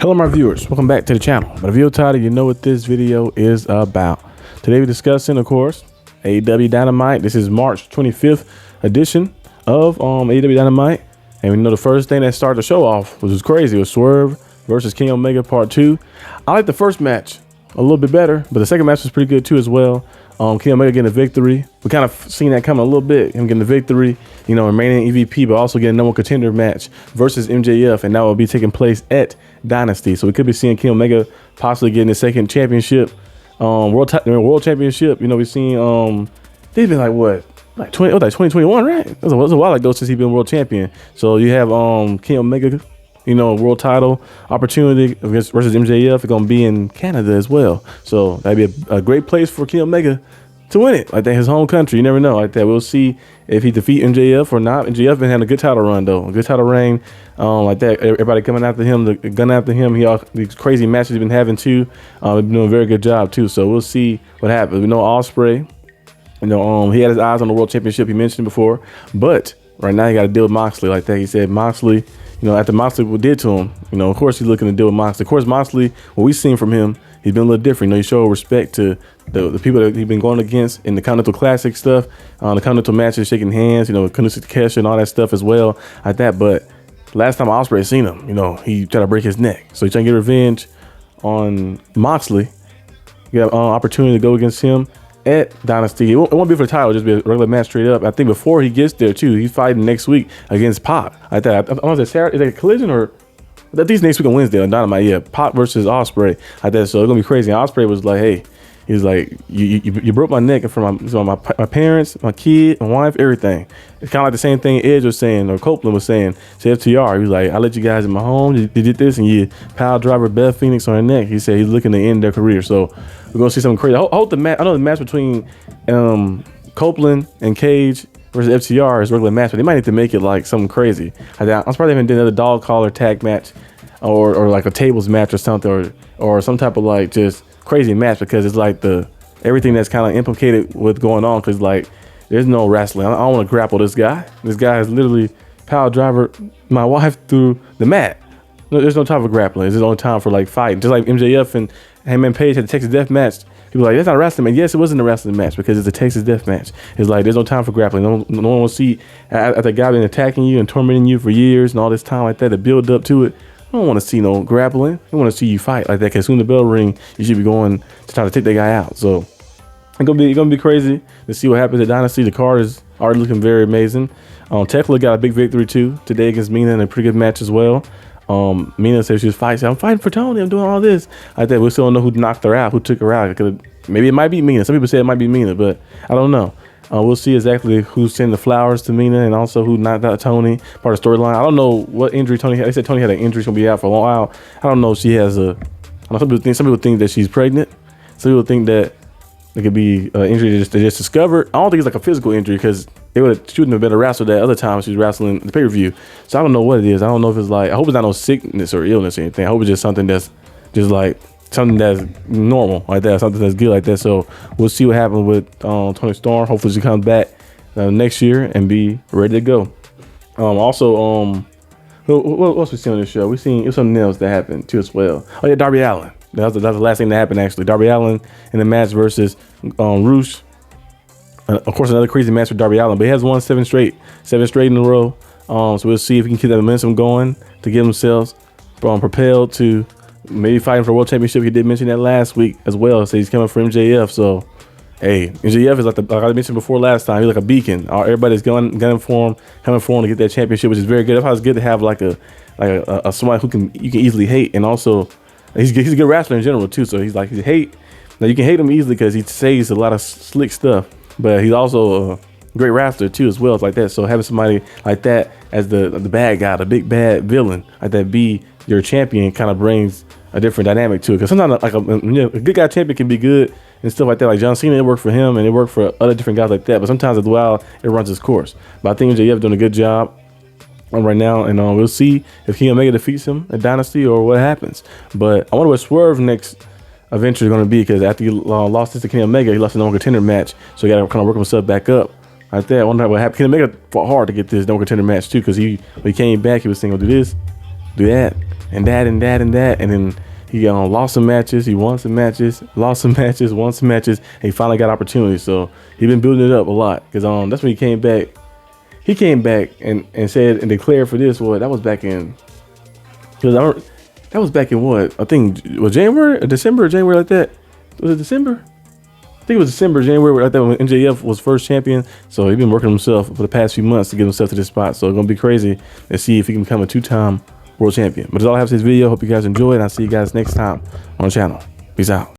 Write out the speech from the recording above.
Hello my viewers, welcome back to the channel. By the video title, you know what this video is about. Today we're discussing, of course, AEW Dynamite. This is March 25th edition of AEW Dynamite. And we know the first thing that started the show off was crazy. It was Swerve versus Kenny Omega Part 2. I like the first match a little bit better, but the second match was pretty good too as well. Kenny Omega getting a victory. We kind of seen that coming a little bit. Him getting the victory, you know, remaining EVP, but also getting a number one contender match versus MJF, and that will be taking place at Dynasty. So we could be seeing Kenny Omega possibly getting his second championship, world championship. You know, we've seen they've been like 2021, right? It was a while ago since he's been world champion. So you have Kenny Omega, you know, world title opportunity versus MJF. It's gonna be in Canada as well, so that'd be a great place for Kenny Omega to win it, like that, his home country. You never know, like that. We'll see if he defeat MJF or not. MJF been having a good title run though, a good title reign, like that. Everybody coming after him, gun after him. These crazy matches he's been having too. Been doing a very good job too. So we'll see what happens. We know Ospreay, you know, he had his eyes on the world championship he mentioned before, but right now he got to deal with Moxley, like that. He said Moxley, you know, after Moxley what did to him, you know, of course he's looking to deal with Moxley. Of course, Moxley, what we've seen from him, he's been a little different. You know, he showed respect to the people that he's been going against in the Continental Classic stuff, the Continental matches, shaking hands, you know, Kanusa Kesha and all that stuff as well, like that. But last time Ospreay seen him, you know, he tried to break his neck. So he's trying to get revenge on Moxley. You got an opportunity to go against him at Dynasty. It won't be for the title, it'll just be a regular match straight up. I think before he gets there too, he's fighting next week against Pac. Like that. I don't know, is it Saturday? Is it a collision or? I think it's next week on Wednesday on Dynamite. Yeah, Pac versus Ospreay. Like that. So it's gonna be crazy. And Ospreay was like, hey, he's like, you broke my neck in front of my parents, my kid, my wife, everything. It's kind of like the same thing Edge was saying, or Copeland was saying to FTR. He was like, I let you guys in my home, you did this, and you pile driver Beth Phoenix on her neck. He said he's looking to end their career. So we're gonna see something crazy. I hope the match. I know the match between Copeland and Cage versus FTR is a regular match, but they might need to make it like something crazy. I'm surprised they haven't done another dog collar tag match, or like a tables match or something, or some type of like just crazy match, because it's like everything that's kind of implicated with going on, because like there's no wrestling. I don't want to grapple this guy. This guy is literally power driver my wife through the mat. There's no time for grappling. There's no time for like fighting. Just like MJF and Hangman Page had the Texas Death Match. People are like, that's not a wrestling match. Yes, it wasn't a wrestling match because it's a Texas Death Match. It's like there's no time for grappling. No one will see after a guy been attacking you and tormenting you for years and all this time like that to build up to it. I don't want to see no grappling. I want to see you fight like that, because soon the bell ring, you should be going to try to take that guy out. So it's gonna be crazy to see what happens at Dynasty. The card is already looking very amazing. Tekla got a big victory too today against Mina in a pretty good match as well. Mina said she was fighting. Said, I'm fighting for Tony. I'm doing all this like that. We still don't know who knocked her out, who took her out. Maybe it might be Mina. Some people say it might be Mina, but I don't know. We'll see exactly who sent the flowers to Mina and also who knocked out Tony. Part of the storyline. I don't know what injury Tony had. They said Tony had an injury. She's gonna be out for a long while. I don't know if she has a. I know some people think that she's pregnant. Some people think that it could be an injury they just discovered. I don't think it's like a physical injury, because she wouldn't have been a wrestler that other time she was wrestling the pay-per-view. So I don't know what it is. I don't know if it's like, I hope it's not no sickness or illness or anything. I hope it's just something that's just like something that's normal like that, something that's good like that. So we'll see what happens with Toni Storm. Hopefully she comes back next year and be ready to go. Also, what else we see on this show? We seen something else that happened too as well. Oh yeah, Darby Allin. That was the last thing that happened actually. Darby Allin in the match versus Roosh. Of course, another crazy match with Darby Allin, but he has won seven straight in a row. So we'll see if he can keep that momentum going to get themselves propelled to maybe fighting for a world championship. He did mention that last week as well. So he's coming for MJF. So hey, MJF is like I mentioned before last time. He's like a beacon. Everybody's gunning for him, coming for him to get that championship, which is very good. That's why it's good to have like a somebody who you can easily hate, and also he's a good wrestler in general too. So he's hate. Now you can hate him easily because he says a lot of slick stuff, but he's also a great wrestler too as well. It's like that. So having somebody like that as the bad guy, the big bad villain, like that, be your champion, kind of brings a different dynamic to it. Because sometimes like a good guy champion can be good and stuff like that. Like John Cena, it worked for him and it worked for other different guys like that. But sometimes as well, it runs its course. But I think MJF doing a good job right now, and we'll see if Kenny Omega defeats him at Dynasty or what happens. But I wonder what Swerve next adventure is going to be, because after he lost this to Kenny Omega, he lost the number one contender match, so he got to kind of work himself back up. Right there, I wonder what happened. Kenny Omega fought hard to get this number one contender match too, because when he came back, he was saying, "I'll do this, do that." and that and that and that, and then he lost some matches, he won some matches, lost some matches, won some matches, and he finally got opportunities. So he's been building it up a lot, because that's when he came back. He came back and said and declared for this. That was back in, that was back in what? I think was January or December or January, like that. Was it December? I think it was December, January, like that, when MJF was first champion. So he's been working himself for the past few months to get himself to this spot. So it's gonna be crazy to see if he can become a 2-time world champion. But that's all I have for this video. Hope you guys enjoyed, and I'll see you guys next time on the channel. Peace out.